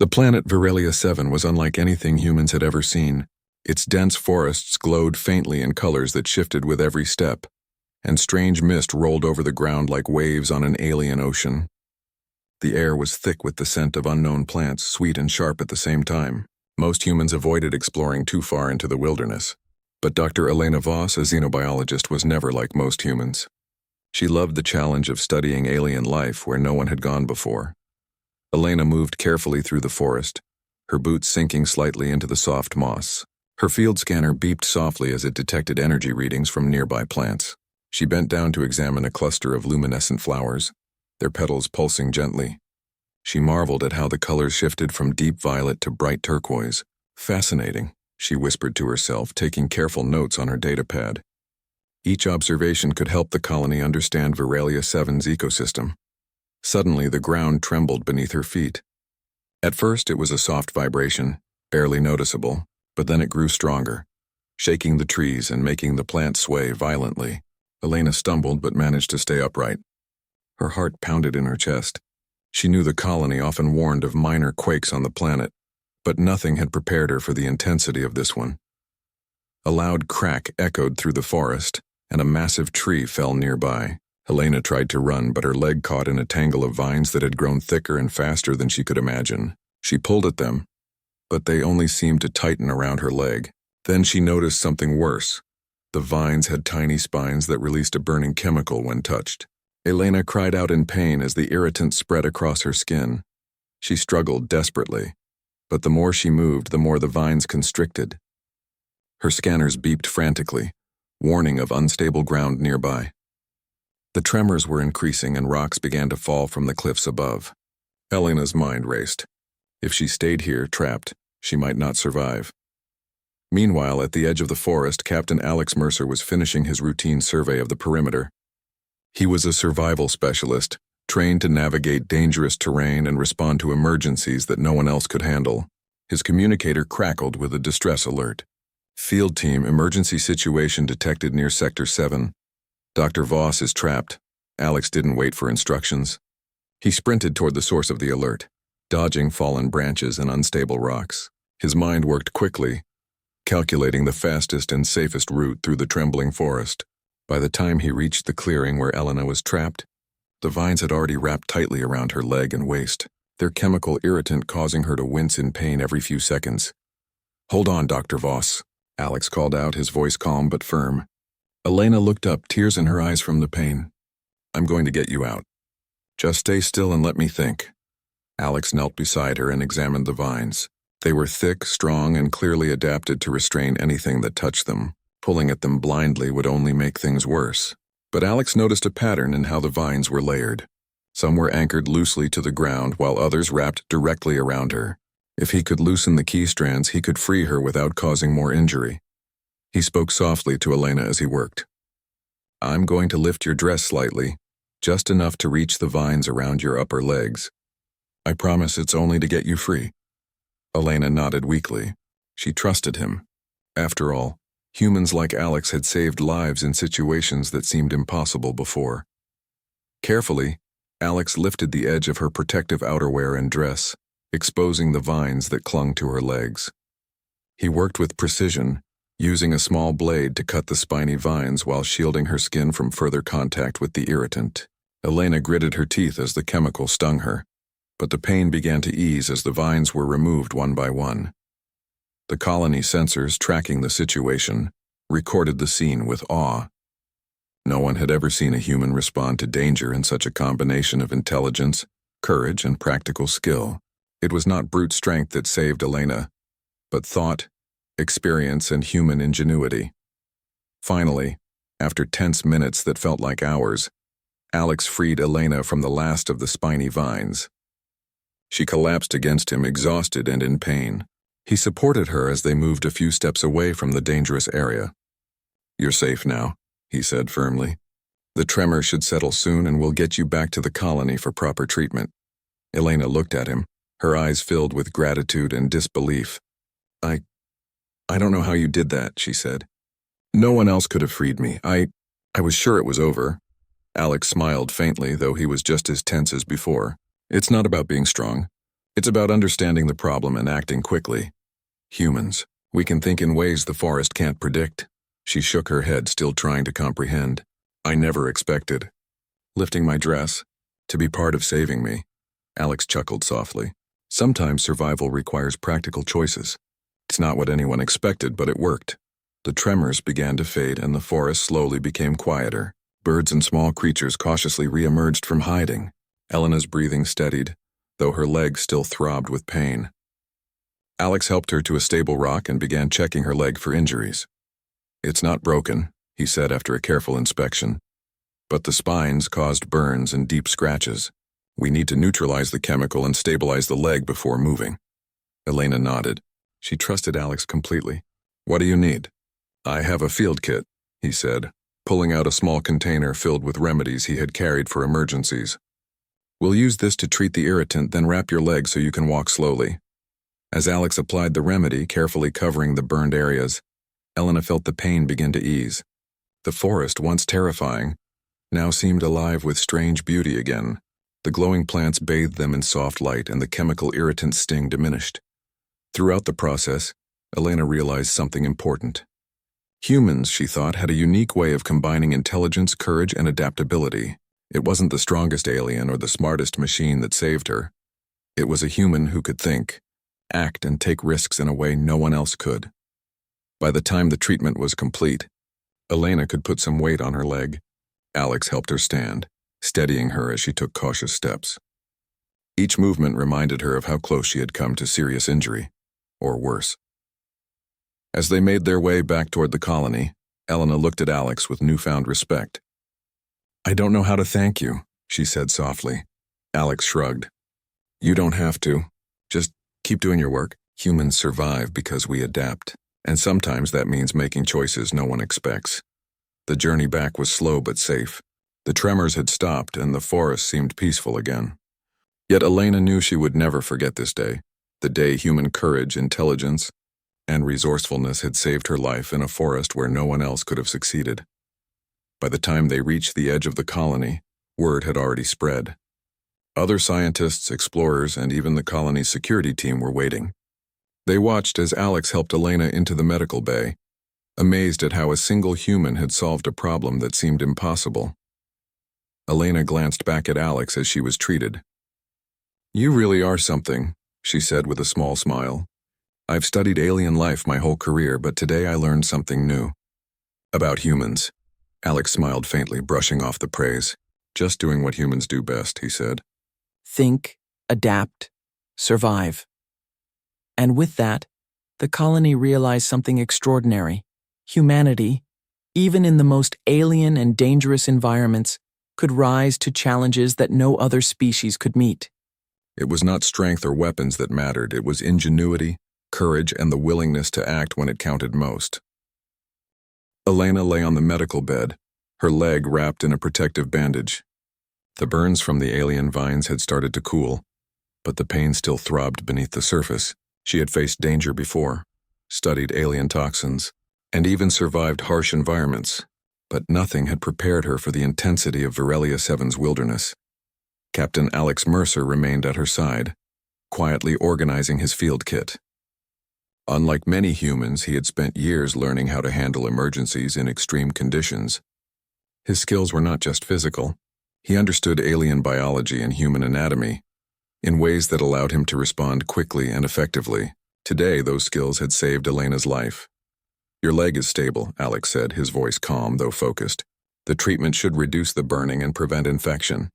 The planet Virelia 7 was unlike anything humans had ever seen. Its dense forests glowed faintly in colors that shifted with every step, and strange mist rolled over the ground like waves on an alien ocean. The air was thick with the scent of unknown plants, sweet and sharp at the same time. Most humans avoided exploring too far into the wilderness. But Dr. Elena Voss, a xenobiologist, was never like most humans. She loved the challenge of studying alien life where no one had gone before. Elena moved carefully through the forest, her boots sinking slightly into the soft moss. Her field scanner beeped softly as it detected energy readings from nearby plants. She bent down to examine a cluster of luminescent flowers, their petals pulsing gently. She marveled at how the colors shifted from deep violet to bright turquoise. Fascinating, she whispered to herself, taking careful notes on her datapad. Each observation could help the colony understand Virelia 7's ecosystem. Suddenly, the ground trembled beneath her feet. At first, it was a soft vibration, barely noticeable, but then it grew stronger, shaking the trees and making the plants sway violently. Elena stumbled but managed to stay upright. Her heart pounded in her chest. She knew the colony often warned of minor quakes on the planet, but nothing had prepared her for the intensity of this one. A loud crack echoed through the forest, and a massive tree fell nearby. Elena tried to run, but her leg caught in a tangle of vines that had grown thicker and faster than she could imagine. She pulled at them, but they only seemed to tighten around her leg. Then she noticed something worse. The vines had tiny spines that released a burning chemical when touched. Elena cried out in pain as the irritant spread across her skin. She struggled desperately, but the more she moved, the more the vines constricted. Her scanners beeped frantically, warning of unstable ground nearby. The tremors were increasing and rocks began to fall from the cliffs above. Elena's mind raced. If she stayed here, trapped, she might not survive. Meanwhile, at the edge of the forest, Captain Alex Mercer was finishing his routine survey of the perimeter. He was a survival specialist, trained to navigate dangerous terrain and respond to emergencies that no one else could handle. His communicator crackled with a distress alert. Field team, emergency situation detected near Sector 7. Dr. Voss is trapped. Alex didn't wait for instructions. He sprinted toward the source of the alert, dodging fallen branches and unstable rocks. His mind worked quickly, calculating the fastest and safest route through the trembling forest. By the time he reached the clearing where Elena was trapped, the vines had already wrapped tightly around her leg and waist, their chemical irritant causing her to wince in pain every few seconds. "Hold on, Dr. Voss," Alex called out, his voice calm but firm. Elena looked up, tears in her eyes from the pain. "I'm going to get you out. Just stay still and let me think." Alex knelt beside her and examined the vines. They were thick, strong, and clearly adapted to restrain anything that touched them. Pulling at them blindly would only make things worse. But Alex noticed a pattern in how the vines were layered. Some were anchored loosely to the ground, while others wrapped directly around her. If he could loosen the key strands, he could free her without causing more injury. He spoke softly to Elena as he worked. "I'm going to lift your dress slightly, just enough to reach the vines around your upper legs. I promise it's only to get you free." Elena nodded weakly. She trusted him. After all, humans like Alex had saved lives in situations that seemed impossible before. Carefully, Alex lifted the edge of her protective outerwear and dress, exposing the vines that clung to her legs. He worked with precision, using a small blade to cut the spiny vines while shielding her skin from further contact with the irritant. Elena gritted her teeth as the chemical stung her, but the pain began to ease as the vines were removed one by one. The colony sensors, tracking the situation, recorded the scene with awe. No one had ever seen a human respond to danger in such a combination of intelligence, courage, and practical skill. It was not brute strength that saved Elena, but thought, experience, and human ingenuity. Finally, after tense minutes that felt like hours, Alex freed Elena from the last of the spiny vines. She collapsed against him, exhausted and in pain. He supported her as they moved a few steps away from the dangerous area. "You're safe now," he said firmly. "The tremor should settle soon and we'll get you back to the colony for proper treatment." Elena looked at him, her eyes filled with gratitude and disbelief. I don't know how you did that," she said. "No one else could have freed me. I was sure it was over." Alex smiled faintly, though he was just as tense as before. "It's not about being strong. It's about understanding the problem and acting quickly. Humans, we can think in ways the forest can't predict. She shook her head, still trying to comprehend. I never expected. Lifting my dress, to be part of saving me. Alex chuckled softly. Sometimes survival requires practical choices. It's not what anyone expected, but it worked. The tremors began to fade and the forest slowly became quieter. Birds and small creatures cautiously re-emerged from hiding. Elena's breathing steadied, though her leg still throbbed with pain. Alex helped her to a stable rock and began checking her leg for injuries. It's not broken, he said after a careful inspection, but the spines caused burns and deep scratches. We need to neutralize the chemical and stabilize the leg before moving. Elena nodded. She trusted Alex completely. What do you need? I have a field kit, he said, pulling out a small container filled with remedies he had carried for emergencies. We'll use this to treat the irritant, then wrap your leg so you can walk slowly. As Alex applied the remedy, carefully covering the burned areas, Elena felt the pain begin to ease. The forest, once terrifying, now seemed alive with strange beauty again. The glowing plants bathed them in soft light and the chemical irritant sting diminished. Throughout the process, Elena realized something important. Humans, she thought, had a unique way of combining intelligence, courage, and adaptability. It wasn't the strongest alien or the smartest machine that saved her. It was a human who could think, act, and take risks in a way no one else could. By the time the treatment was complete, Elena could put some weight on her leg. Alex helped her stand, steadying her as she took cautious steps. Each movement reminded her of how close she had come to serious injury, or worse. As they made their way back toward the colony, Elena looked at Alex with newfound respect. I don't know how to thank you, she said softly. Alex shrugged. You don't have to. Just keep doing your work. Humans survive because we adapt, and sometimes that means making choices no one expects. The journey back was slow but safe. The tremors had stopped and the forest seemed peaceful again. Yet Elena knew she would never forget this day, the day human courage, intelligence, and resourcefulness had saved her life in a forest where no one else could have succeeded. By the time they reached the edge of the colony, word had already spread. Other scientists, explorers, and even the colony's security team were waiting. They watched as Alex helped Elena into the medical bay, amazed at how a single human had solved a problem that seemed impossible. Elena glanced back at Alex as she was treated. You really are something, she said with a small smile. I've studied alien life my whole career, but today I learned something new. About humans. Alex smiled faintly, brushing off the praise. Just doing what humans do best, he said. Think, adapt, survive. And with that, the colony realized something extraordinary. Humanity, even in the most alien and dangerous environments, could rise to challenges that no other species could meet. It was not strength or weapons that mattered, it was ingenuity, courage, and the willingness to act when it counted most. Elena lay on the medical bed, her leg wrapped in a protective bandage. The burns from the alien vines had started to cool, but the pain still throbbed beneath the surface. She had faced danger before, studied alien toxins, and even survived harsh environments, but nothing had prepared her for the intensity of Virelia 7's wilderness. Captain Alex Mercer remained at her side, quietly organizing his field kit. Unlike many humans, he had spent years learning how to handle emergencies in extreme conditions. His skills were not just physical. He understood alien biology and human anatomy in ways that allowed him to respond quickly and effectively. Today, those skills had saved Elena's life. Your leg is stable, Alex said, his voice calm though focused. The treatment should reduce the burning and prevent infection.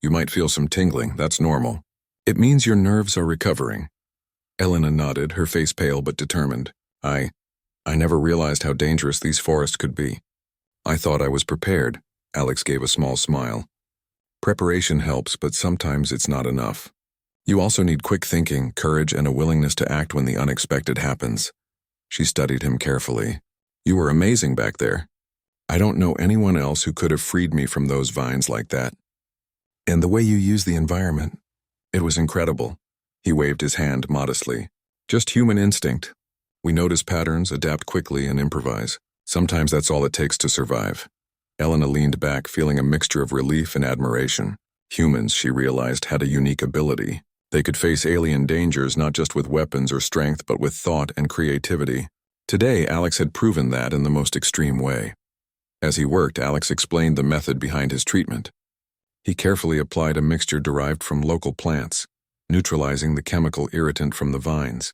You might feel some tingling, that's normal. It means your nerves are recovering. Elena nodded, her face pale but determined. I never realized how dangerous these forests could be. I thought I was prepared. Alex gave a small smile. Preparation helps, but sometimes it's not enough. You also need quick thinking, courage, and a willingness to act when the unexpected happens. She studied him carefully. You were amazing back there. I don't know anyone else who could have freed me from those vines like that. And the way you used the environment, it was incredible. He waved his hand modestly. Just human instinct. We notice patterns, adapt quickly, and improvise. Sometimes that's all it takes to survive. Elena leaned back, feeling a mixture of relief and admiration. Humans, she realized, had a unique ability. They could face alien dangers not just with weapons or strength but with thought and creativity. Today, Alex had proven that in the most extreme way. As he worked, Alex explained the method behind his treatment. He carefully applied a mixture derived from local plants, neutralizing the chemical irritant from the vines.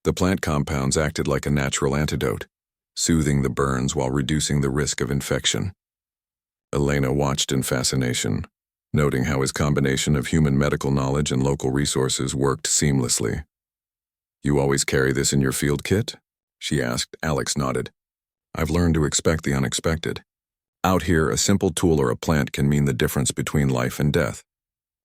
The plant compounds acted like a natural antidote, soothing the burns while reducing the risk of infection. Elena watched in fascination, noting how his combination of human medical knowledge and local resources worked seamlessly. "You always carry this in your field kit?" she asked. Alex nodded. "I've learned to expect the unexpected. Out here, a simple tool or a plant can mean the difference between life and death.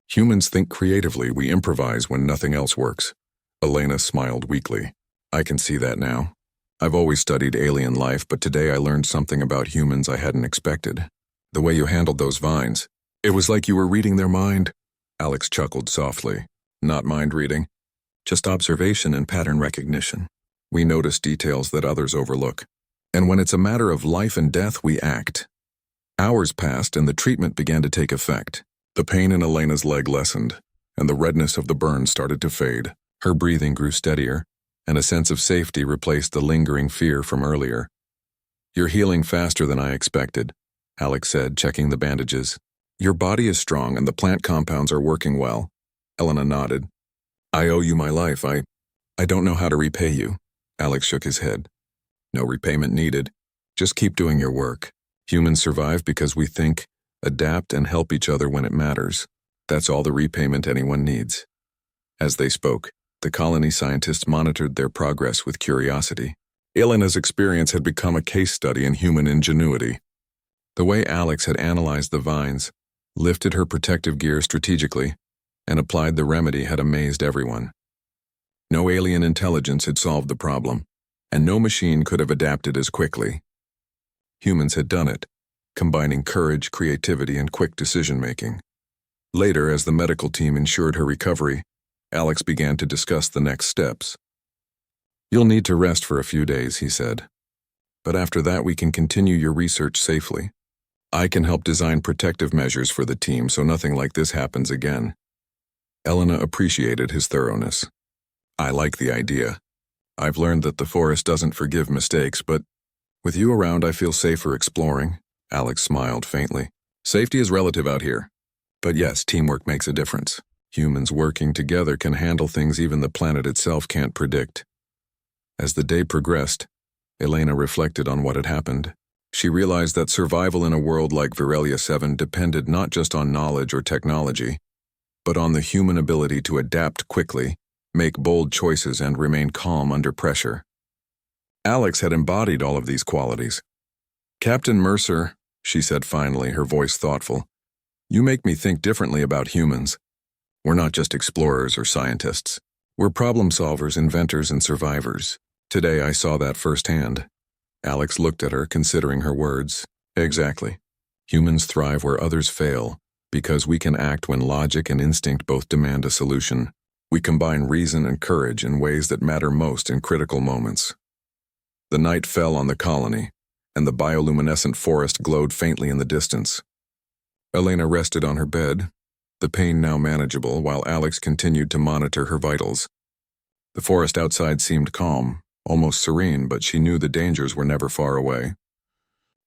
Humans think creatively, we improvise when nothing else works." Elena smiled weakly. "I can see that now. I've always studied alien life, but today I learned something about humans I hadn't expected. The way you handled those vines. It was like you were reading their mind." Alex chuckled softly. "Not mind reading, just observation and pattern recognition. We notice details that others overlook. And when it's a matter of life and death, we act." Hours passed and the treatment began to take effect. The pain in Elena's leg lessened, and the redness of the burn started to fade. Her breathing grew steadier, and a sense of safety replaced the lingering fear from earlier. "You're healing faster than I expected," Alex said, checking the bandages. "Your body is strong and the plant compounds are working well." Elena nodded. "I owe you my life. I don't know how to repay you." Alex shook his head. "No repayment needed. Just keep doing your work. Humans survive because we think, adapt, and help each other when it matters. That's all the repayment anyone needs." As they spoke, the colony scientists monitored their progress with curiosity. Elena's experience had become a case study in human ingenuity. The way Alex had analyzed the vines, lifted her protective gear strategically, and applied the remedy had amazed everyone. No alien intelligence had solved the problem, and no machine could have adapted as quickly. Humans had done it, combining courage, creativity, and quick decision-making. Later, as the medical team ensured her recovery, Alex began to discuss the next steps. "You'll need to rest for a few days," he said. "But after that we can continue your research safely. I can help design protective measures for the team so nothing like this happens again." Elena appreciated his thoroughness. "I like the idea. I've learned that the forest doesn't forgive mistakes, but with you around I feel safer exploring." Alex smiled faintly. "Safety is relative out here. But yes, teamwork makes a difference. Humans working together can handle things even the planet itself can't predict." As the day progressed, Elena reflected on what had happened. She realized that survival in a world like Virelia 7 depended not just on knowledge or technology, but on the human ability to adapt quickly, make bold choices, and remain calm under pressure. Alex had embodied all of these qualities. "Captain Mercer," she said finally, her voice thoughtful, "you make me think differently about humans. We're not just explorers or scientists. We're problem solvers, inventors, and survivors. Today I saw that firsthand." Alex looked at her, considering her words. "Exactly. Humans thrive where others fail, because we can act when logic and instinct both demand a solution. We combine reason and courage in ways that matter most in critical moments." The night fell on the colony, and the bioluminescent forest glowed faintly in the distance. Elena rested on her bed, the pain now manageable, while Alex continued to monitor her vitals. The forest outside seemed calm, almost serene, but she knew the dangers were never far away.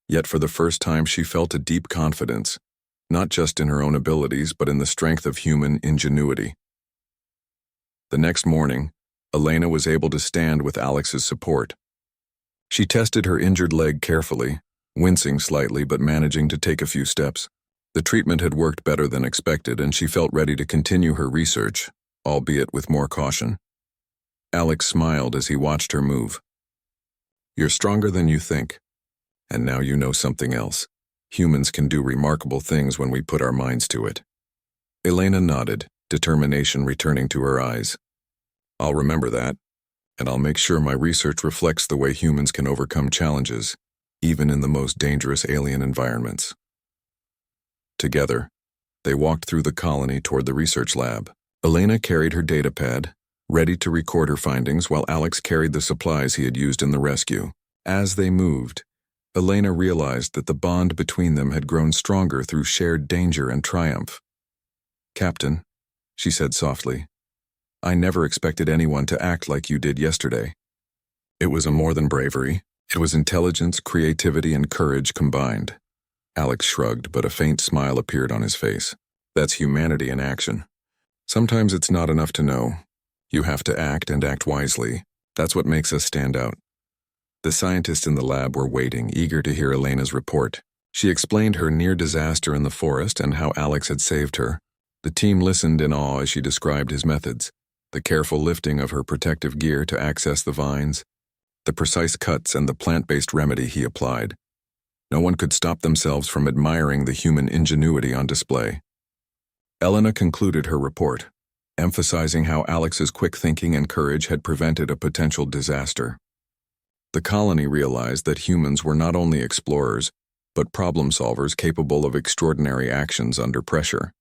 Yet for the first time she felt a deep confidence, not just in her own abilities but in the strength of human ingenuity. The next morning, Elena was able to stand with Alex's support. She tested her injured leg carefully, wincing slightly but managing to take a few steps. The treatment had worked better than expected, and she felt ready to continue her research, albeit with more caution. Alex smiled as he watched her move. "You're stronger than you think. And now you know something else. Humans can do remarkable things when we put our minds to it." Elena nodded, determination returning to her eyes. "I'll remember that, and I'll make sure my research reflects the way humans can overcome challenges, even in the most dangerous alien environments." Together, they walked through the colony toward the research lab. Elena carried her data pad, ready to record her findings, while Alex carried the supplies he had used in the rescue. As they moved, Elena realized that the bond between them had grown stronger through shared danger and triumph. "Captain," she said softly. "I never expected anyone to act like you did yesterday." It was more than bravery. It was intelligence, creativity, and courage combined. Alex shrugged, but a faint smile appeared on his face. That's humanity in action. Sometimes it's not enough to know. You have to act and act wisely. That's what makes us stand out. The scientists in the lab were waiting, eager to hear Elena's report. She explained her near disaster in the forest and how Alex had saved her. The team listened in awe as she described his methods, the careful lifting of her protective gear to access the vines, the precise cuts and the plant-based remedy he applied. No one could stop themselves from admiring the human ingenuity on display. Elena concluded her report, emphasizing how Alex's quick thinking and courage had prevented a potential disaster. The colony realized that humans were not only explorers, but problem solvers capable of extraordinary actions under pressure.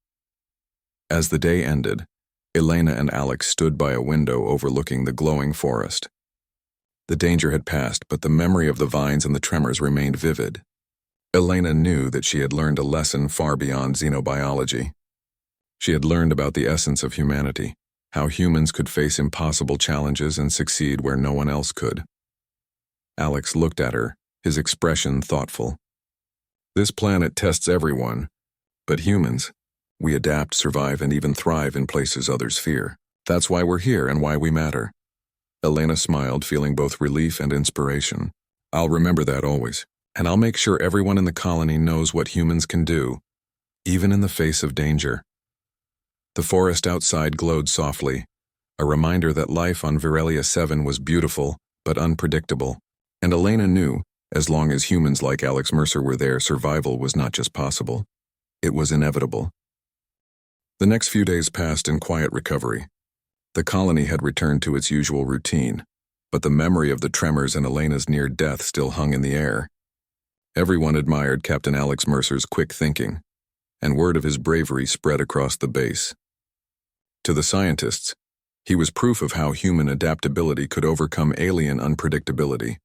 As the day ended, Elena and Alex stood by a window overlooking the glowing forest. The danger had passed, but the memory of the vines and the tremors remained vivid. Elena knew that she had learned a lesson far beyond xenobiology. She had learned about the essence of humanity, how humans could face impossible challenges and succeed where no one else could. Alex looked at her, his expression thoughtful. This planet tests everyone, but humans, we adapt, survive, and even thrive in places others fear. That's why we're here and why we matter. Elena smiled, feeling both relief and inspiration. I'll remember that always, and I'll make sure everyone in the colony knows what humans can do, even in the face of danger. The forest outside glowed softly, a reminder that life on Virelia 7 was beautiful but unpredictable, and Elena knew, as long as humans like Alex Mercer were there, survival was not just possible, it was inevitable. The next few days passed in quiet recovery. The colony had returned to its usual routine, but the memory of the tremors and Elena's near death still hung in the air. Everyone admired Captain Alex Mercer's quick thinking, and word of his bravery spread across the base. To the scientists, he was proof of how human adaptability could overcome alien unpredictability.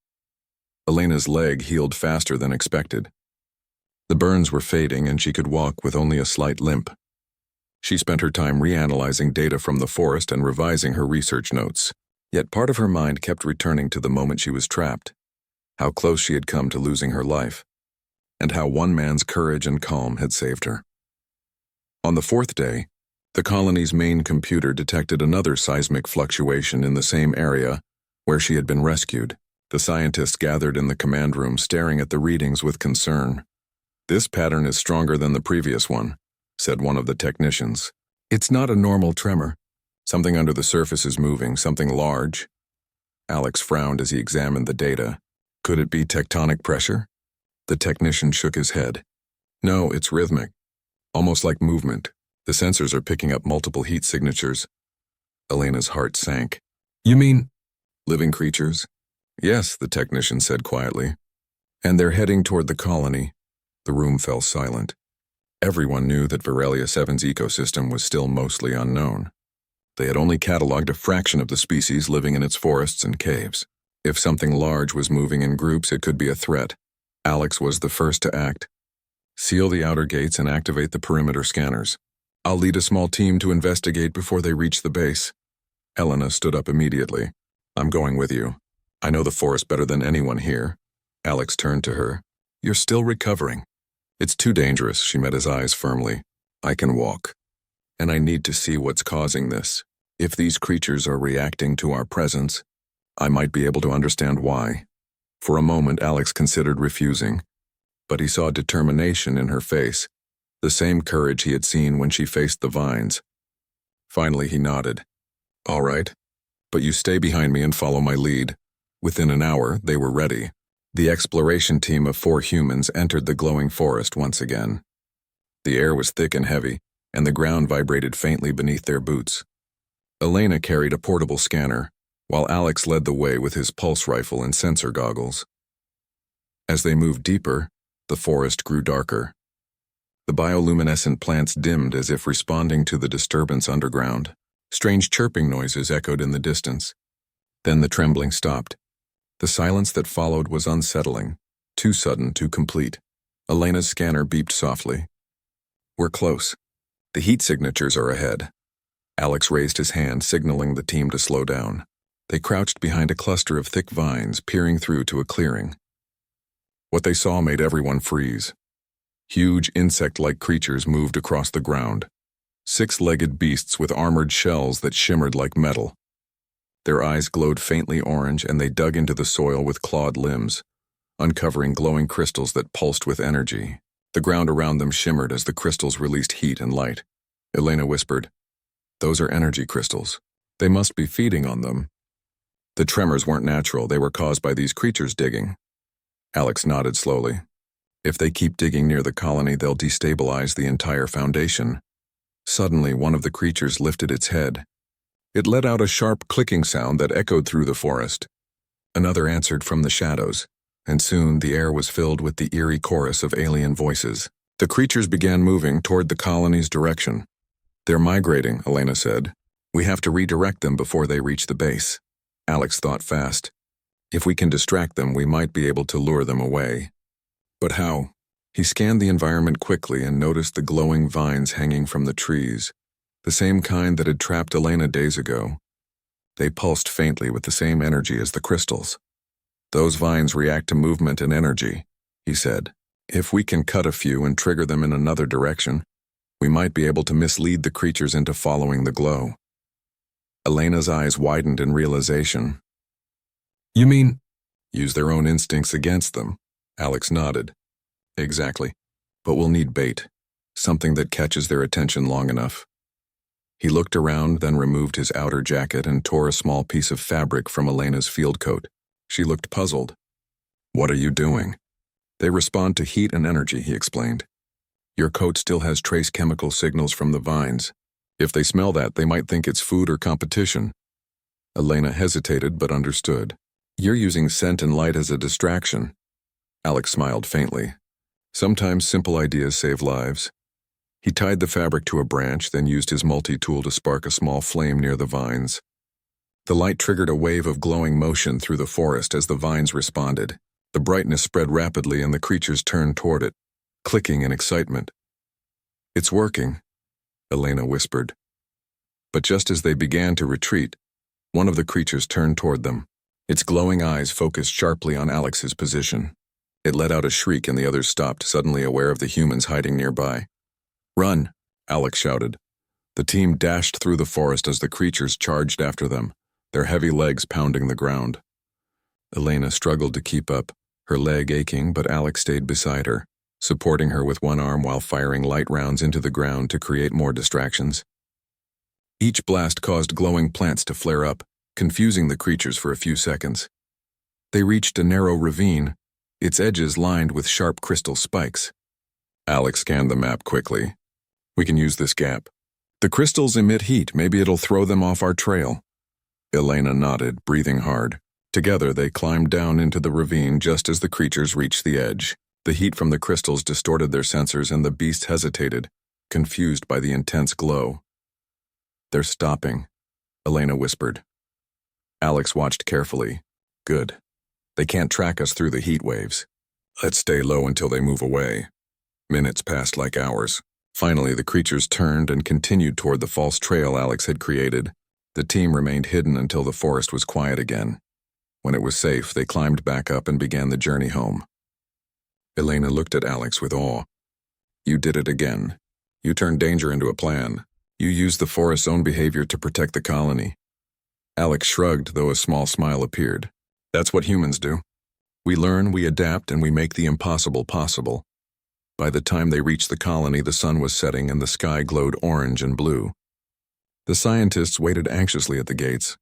Elena's leg healed faster than expected. The burns were fading and she could walk with only a slight limp. She spent her time reanalyzing data from the forest and revising her research notes. Yet part of her mind kept returning to the moment she was trapped, how close she had come to losing her life, and how one man's courage and calm had saved her. On the fourth day, the colony's main computer detected another seismic fluctuation in the same area where she had been rescued. The scientists gathered in the command room, staring at the readings with concern. "This pattern is stronger than the previous one," said one of the technicians. "It's not a normal tremor. Something under the surface is moving, something large." Alex frowned as he examined the data. Could it be tectonic pressure? The technician shook his head. "No, it's rhythmic, almost like movement. The sensors are picking up multiple heat signatures." Elena's heart sank. "You mean living creatures?" "Yes," the technician said quietly. "And they're heading toward the colony." The room fell silent. Everyone knew that Virelia 7's ecosystem was still mostly unknown. They had only cataloged a fraction of the species living in its forests and caves. If something large was moving in groups, it could be a threat. Alex was the first to act. "Seal the outer gates and activate the perimeter scanners. I'll lead a small team to investigate before they reach the base." Elena stood up immediately. "I'm going with you. I know the forest better than anyone here." Alex turned to her. "You're still recovering." "It's too dangerous," she met his eyes firmly. "I can walk. And I need to see what's causing this. If these creatures are reacting to our presence, I might be able to understand why." For a moment, Alex considered refusing, but he saw determination in her face, the same courage he had seen when she faced the vines. Finally, he nodded. "All right, but you stay behind me and follow my lead." Within an hour, they were ready. The exploration team of 4 humans entered the glowing forest once again. The air was thick and heavy, and the ground vibrated faintly beneath their boots. Elena carried a portable scanner, while Alex led the way with his pulse rifle and sensor goggles. As they moved deeper, the forest grew darker. The bioluminescent plants dimmed as if responding to the disturbance underground. Strange chirping noises echoed in the distance. Then the trembling stopped. The silence that followed was unsettling, too sudden, too complete. Elena's scanner beeped softly. "We're close. The heat signatures are ahead." Alex raised his hand, signaling the team to slow down. They crouched behind a cluster of thick vines, peering through to a clearing. What they saw made everyone freeze. Huge insect-like creatures moved across the ground. Six-legged beasts with armored shells that shimmered like metal. Their eyes glowed faintly orange, and they dug into the soil with clawed limbs, uncovering glowing crystals that pulsed with energy. The ground around them shimmered as the crystals released heat and light. Elena whispered, "Those are energy crystals. They must be feeding on them." The tremors weren't natural, they were caused by these creatures digging. Alex nodded slowly. If they keep digging near the colony, they'll destabilize the entire foundation. Suddenly, one of the creatures lifted its head. It let out a sharp clicking sound that echoed through the forest. Another answered from the shadows, and soon the air was filled with the eerie chorus of alien voices. The creatures began moving toward the colony's direction. "They're migrating," Elena said. "We have to redirect them before they reach the base." Alex thought fast. If we can distract them, we might be able to lure them away. But how? He scanned the environment quickly and noticed the glowing vines hanging from the trees, the same kind that had trapped Elena days ago. They pulsed faintly with the same energy as the crystals. "Those vines react to movement and energy," he said. "If we can cut a few and trigger them in another direction, we might be able to mislead the creatures into following the glow." Elena's eyes widened in realization. "You mean, use their own instincts against them?" Alex nodded. "Exactly. But we'll need bait, something that catches their attention long enough." He looked around, then removed his outer jacket and tore a small piece of fabric from Elena's field coat. She looked puzzled. "What are you doing?" "They respond to heat and energy," he explained. "Your coat still has trace chemical signals from the vines. If they smell that, they might think it's food or competition." Elena hesitated but understood. "You're using scent and light as a distraction." Alex smiled faintly. Sometimes simple ideas save lives. He tied the fabric to a branch, then used his multi-tool to spark a small flame near the vines. The light triggered a wave of glowing motion through the forest as the vines responded. The brightness spread rapidly and the creatures turned toward it, clicking in excitement. "It's working," Elena whispered. But just as they began to retreat, one of the creatures turned toward them. Its glowing eyes focused sharply on Alex's position. It let out a shriek and the others stopped, suddenly aware of the humans hiding nearby. "Run!" Alex shouted. The team dashed through the forest as the creatures charged after them, their heavy legs pounding the ground. Elena struggled to keep up, her leg aching, but Alex stayed beside her, supporting her with one arm while firing light rounds into the ground to create more distractions. Each blast caused glowing plants to flare up, confusing the creatures for a few seconds. They reached a narrow ravine, its edges lined with sharp crystal spikes. Alex scanned the map quickly. "We can use this gap. The crystals emit heat, maybe it'll throw them off our trail." Elena nodded, breathing hard. Together they climbed down into the ravine just as the creatures reached the edge. The heat from the crystals distorted their sensors and the beasts hesitated, confused by the intense glow. "They're stopping," Elena whispered. Alex watched carefully. "Good. They can't track us through the heat waves. Let's stay low until they move away." Minutes passed like hours. Finally, the creatures turned and continued toward the false trail Alex had created. The team remained hidden until the forest was quiet again. When it was safe, they climbed back up and began the journey home. Elena looked at Alex with awe. "You did it again. You turned danger into a plan. You used the forest's own behavior to protect the colony." Alex shrugged, though a small smile appeared. "That's what humans do. We learn, we adapt, and we make the impossible possible." By the time they reached the colony, the sun was setting and the sky glowed orange and blue. The scientists waited anxiously at the gates.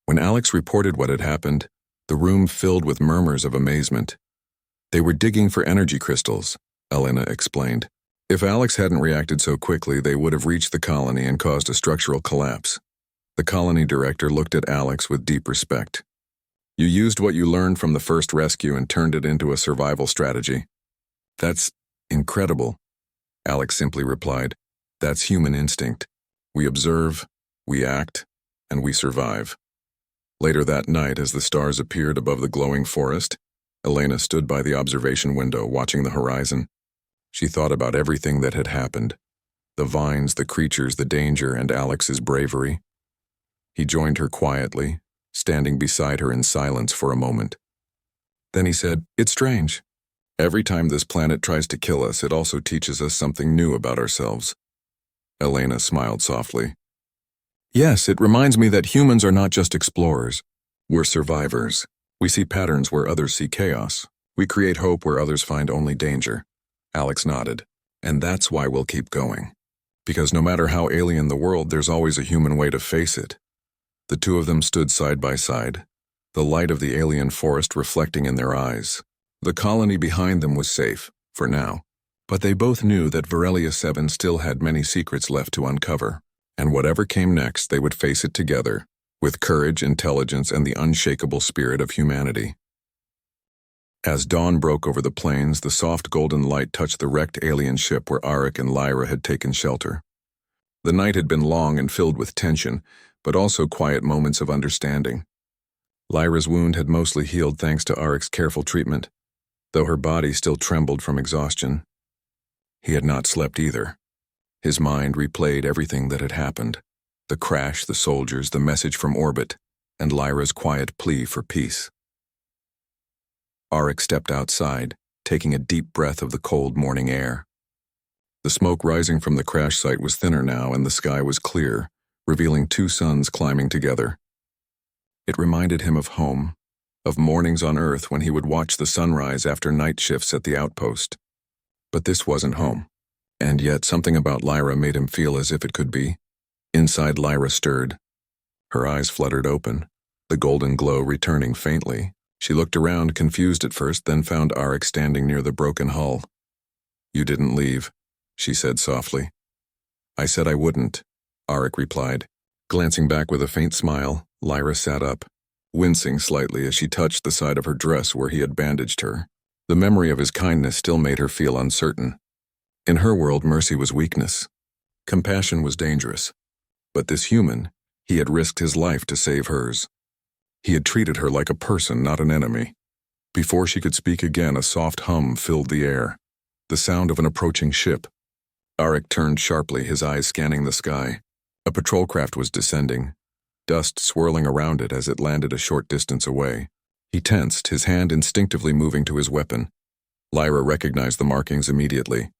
When Alex reported what had happened, the room filled with murmurs of amazement. "They were digging for energy crystals," Elena explained. If Alex hadn't reacted so quickly, they would have reached the colony and caused a structural collapse. The colony director looked at Alex with deep respect. "You used what you learned from the first rescue and turned it into a survival strategy." "That's incredible," Alex simply replied. "That's human instinct. We observe, we act, and we survive." Later that night, as the stars appeared above the glowing forest, Elena stood by the observation window watching the horizon. She thought about everything that had happened. The vines, the creatures, the danger, and Alex's bravery. He joined her quietly, standing beside her in silence for a moment. Then he said, "It's strange. Every time this planet tries to kill us, it also teaches us something new about ourselves." Elena smiled softly. "Yes, it reminds me that humans are not just explorers. We're survivors. We see patterns where others see chaos. We create hope where others find only danger." Alex nodded. "And that's why we'll keep going. Because no matter how alien the world, there's always a human way to face it." The two of them stood side by side, the light of the alien forest reflecting in their eyes. The colony behind them was safe, for now, but they both knew that Varelia 7 still had many secrets left to uncover, and whatever came next, they would face it together, with courage, intelligence, and the unshakable spirit of humanity. As dawn broke over the plains, the soft golden light touched the wrecked alien ship where Arik and Lyra had taken shelter. The night had been long and filled with tension, but also quiet moments of understanding. Lyra's wound had mostly healed thanks to Arik's careful treatment, though her body still trembled from exhaustion. He had not slept either. His mind replayed everything that had happened: the crash, the soldiers, the message from orbit, and Lyra's quiet plea for peace. Arik stepped outside, taking a deep breath of the cold morning air. The smoke rising from the crash site was thinner now, and the sky was clear, revealing two suns climbing together. It reminded him of home, of mornings on Earth when he would watch the sunrise after night shifts at the outpost. But this wasn't home, and yet something about Lyra made him feel as if it could be. Inside, Lyra stirred. Her eyes fluttered open, the golden glow returning faintly. She looked around, confused at first, then found Arik standing near the broken hull. "You didn't leave," she said softly. "I said I wouldn't," Arik replied. Glancing back with a faint smile, Lyra sat up, wincing slightly as she touched the side of her dress where he had bandaged her. The memory of his kindness still made her feel uncertain. In her world, mercy was weakness. Compassion was dangerous. But this human, he had risked his life to save hers. He had treated her like a person, not an enemy. Before she could speak again, a soft hum filled the air, the sound of an approaching ship. Arik turned sharply, his eyes scanning the sky. A patrol craft was descending, dust swirling around it as it landed a short distance away. He tensed, his hand instinctively moving to his weapon. Lyra recognized the markings immediately.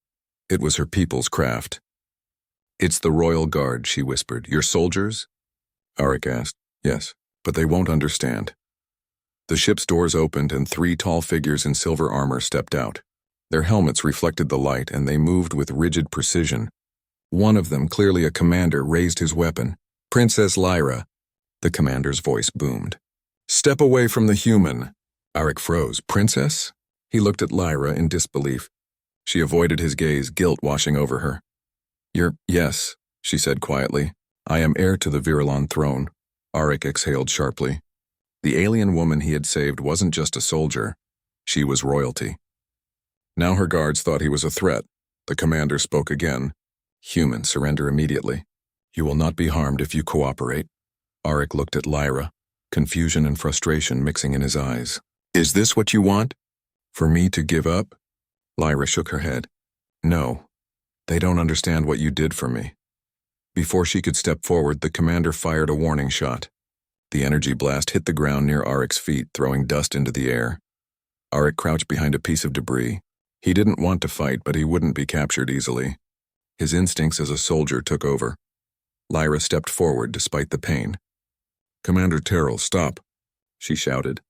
It was her people's craft. "It's the Royal Guard," she whispered. "Your soldiers?" Arik asked. "Yes, but they won't understand." The ship's doors opened and three tall figures in silver armor stepped out. Their helmets reflected the light and they moved with rigid precision. One of them, clearly a commander, raised his weapon. "Princess Lyra," the commander's voice boomed. "Step away from the human." Arik froze. "Princess?" He looked at Lyra in disbelief. She avoided his gaze, guilt washing over her. Yes," she said quietly. "I am heir to the Virulon throne." Arik exhaled sharply. The alien woman he had saved wasn't just a soldier. She was royalty. Now her guards thought he was a threat. The commander spoke again. "Human, surrender immediately. You will not be harmed if you cooperate." Arik looked at Lyra, confusion and frustration mixing in his eyes. "Is this what you want? For me to give up?" Lyra shook her head. "No. They don't understand what you did for me." Before she could step forward, the commander fired a warning shot. The energy blast hit the ground near Arik's feet, throwing dust into the air. Arik crouched behind a piece of debris. He didn't want to fight, but he wouldn't be captured easily. His instincts as a soldier took over. Lyra stepped forward despite the pain. "Commander Terrell, stop," she shouted.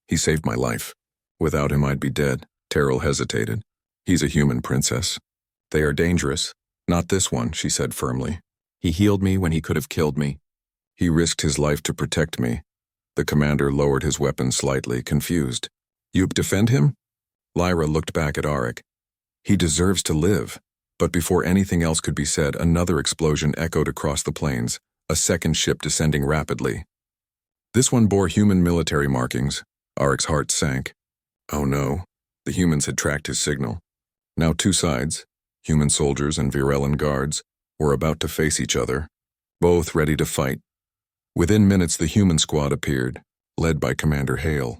"He saved my life. Without him, I'd be dead." Terrell hesitated. "He's a human, princess. They are dangerous. Not this one," she said firmly. "He healed me when he could have killed me. He risked his life to protect me." The commander lowered his weapon slightly, confused. "You defend him?" Lyra looked back at Arik. "He deserves to live." But before anything else could be said, another explosion echoed across the plains, a second ship descending rapidly. This one bore human military markings. Arik's heart sank. Oh no, the humans had tracked his signal. Now two sides, human soldiers and Virulon guards, were about to face each other, both ready to fight. Within minutes, the human squad appeared, led by Commander Hale.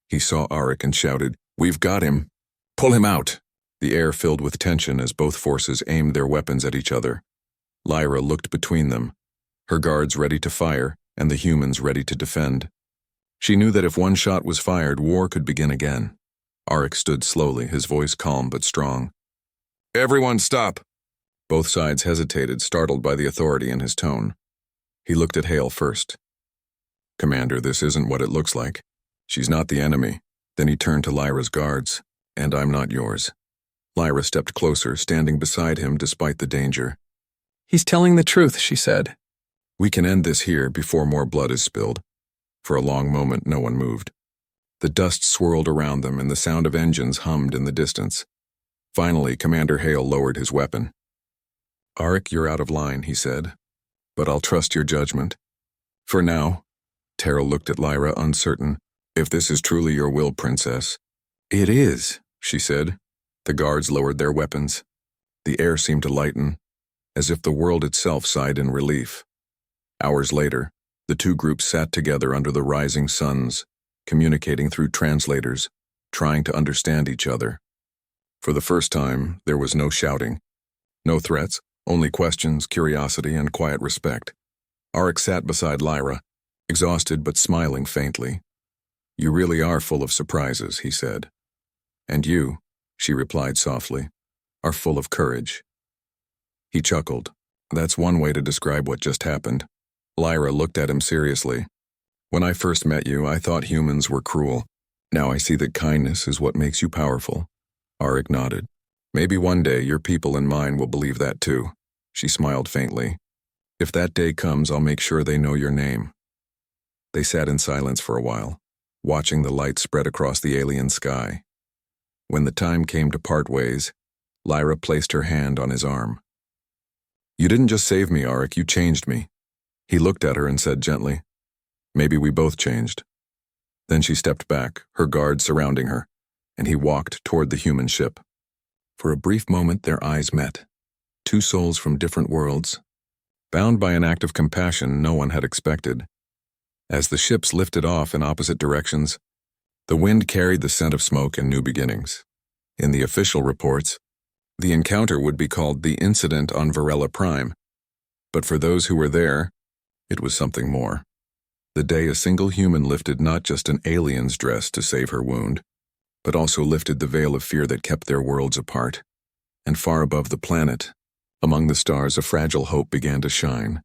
He saw Arik and shouted, "We've got him! Pull him out!" The air filled with tension as both forces aimed their weapons at each other. Lyra looked between them, her guards ready to fire and the humans ready to defend. She knew that if one shot was fired, war could begin again. Arik stood slowly, his voice calm but strong. "Everyone stop!" Both sides hesitated, startled by the authority in his tone. He looked at Hale first. "Commander, this isn't what it looks like. She's not the enemy." Then he turned to Lyra's guards. "And I'm not yours." Lyra stepped closer, standing beside him despite the danger. "He's telling the truth," she said. "We can end this here before more blood is spilled." For a long moment, no one moved. The dust swirled around them and the sound of engines hummed in the distance. Finally, Commander Hale lowered his weapon. "Arik, you're out of line," he said. "But I'll trust your judgment. For now." Terrell looked at Lyra, uncertain. "If this is truly your will, Princess." "It is," she said. The guards lowered their weapons. The air seemed to lighten, as if the world itself sighed in relief. Hours later, the two groups sat together under the rising suns, communicating through translators, trying to understand each other. For the first time, there was no shouting. No threats, only questions, curiosity, and quiet respect. Arik sat beside Lyra, exhausted but smiling faintly. "You really are full of surprises," he said. "And you," she replied softly, "are full of courage." He chuckled. "That's one way to describe what just happened." Lyra looked at him seriously. "When I first met you, I thought humans were cruel. Now I see that kindness is what makes you powerful." Arik nodded. "Maybe one day your people and mine will believe that too." She smiled faintly. "If that day comes, I'll make sure they know your name." They sat in silence for a while, watching the light spread across the alien sky. When the time came to part ways, Lyra placed her hand on his arm. "You didn't just save me, Arik, you changed me." He looked at her and said gently, "Maybe we both changed." Then she stepped back, her guards surrounding her, and he walked toward the human ship. For a brief moment their eyes met. Two souls from different worlds, bound by an act of compassion no one had expected. As the ships lifted off in opposite directions, the wind carried the scent of smoke and new beginnings. In the official reports, the encounter would be called the incident on Varela Prime, but for those who were there, it was something more. The day a single human lifted not just an alien's dress to save her wound, but also lifted the veil of fear that kept their worlds apart. And far above the planet, among the stars, a fragile hope began to shine.